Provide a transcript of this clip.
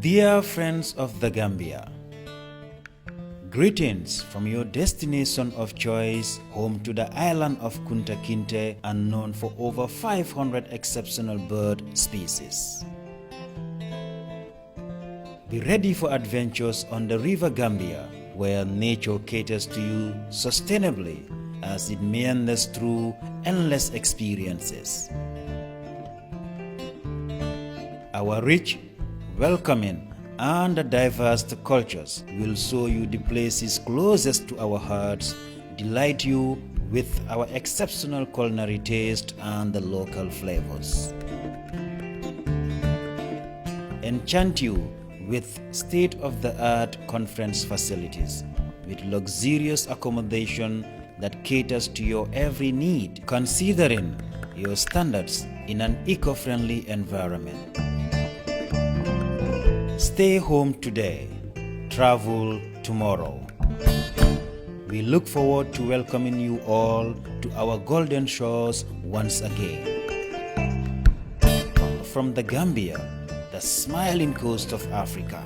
Dear friends of the Gambia, greetings from your destination of choice, home to the island of Kunta Kinte and known for over 500 exceptional bird species. Be ready for adventures on the River Gambia, where nature caters to you sustainably as it meanders through endless experiences. Our rich, welcoming, and diverse cultures will show you the places closest to our hearts, delight you with our exceptional culinary taste and the local flavors, enchant you with state-of-the-art conference facilities, with luxurious accommodation that caters to your every need, considering your standards in an eco-friendly environment. Stay home today, travel tomorrow. We look forward to welcoming you all to our golden shores once again. From the Gambia, the smiling coast of Africa,